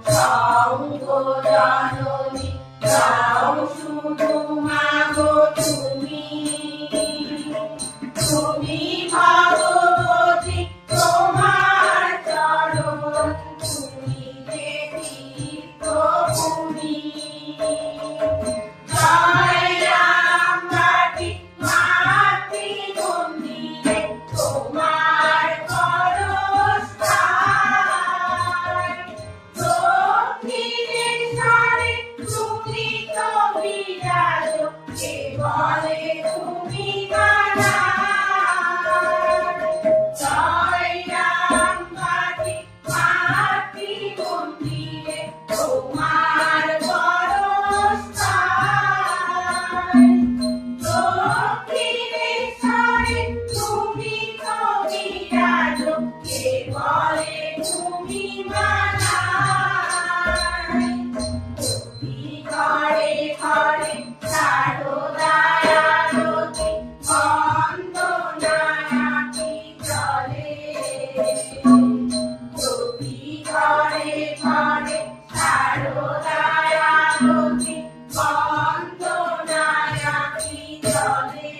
সঙ্গ জননী দাও শুধু মাগো তুমি, তুমি ভগবতী তোমার চরণ তুমি যে তীর্থভূমি। জয় রামবাটি মাতৃমন্দিরে তোমার পরস্থান, দক্ষিণেশ্বরে তুমি তো বিরাজ কে বলে তুমি কানার। জয় রামবাটি মাতৃমন্দিরে তোমার পরস্থান, দক্ষিণেশ্বরে তুমি তো বিরাজ কে বলে তুমি কানার। ঘরে ঘরে সারদায় আরতি বন্দনায়াতি চলে, ঘরে ঘরে সারদায় আরতি বন্দনায়াতি চলে।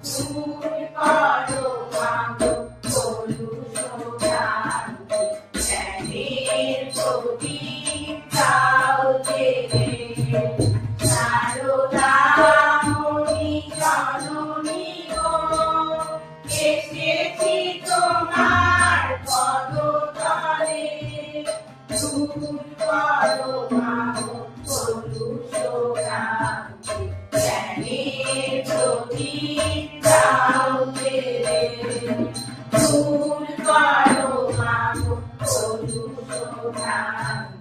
দূর করো মাগো কলুষ ভ্রান্তি, জ্ঞানের প্রদীপ দাও জেলে। সারদামণি জননী গো, এসেছি তোমার পদতলে। দূর করো মাগো কলুষ ভ্রান্তি, জ্ঞানের প্রদীপ দাও জেলে। দূর করো মাগো কলুষ ভ্রান্তি।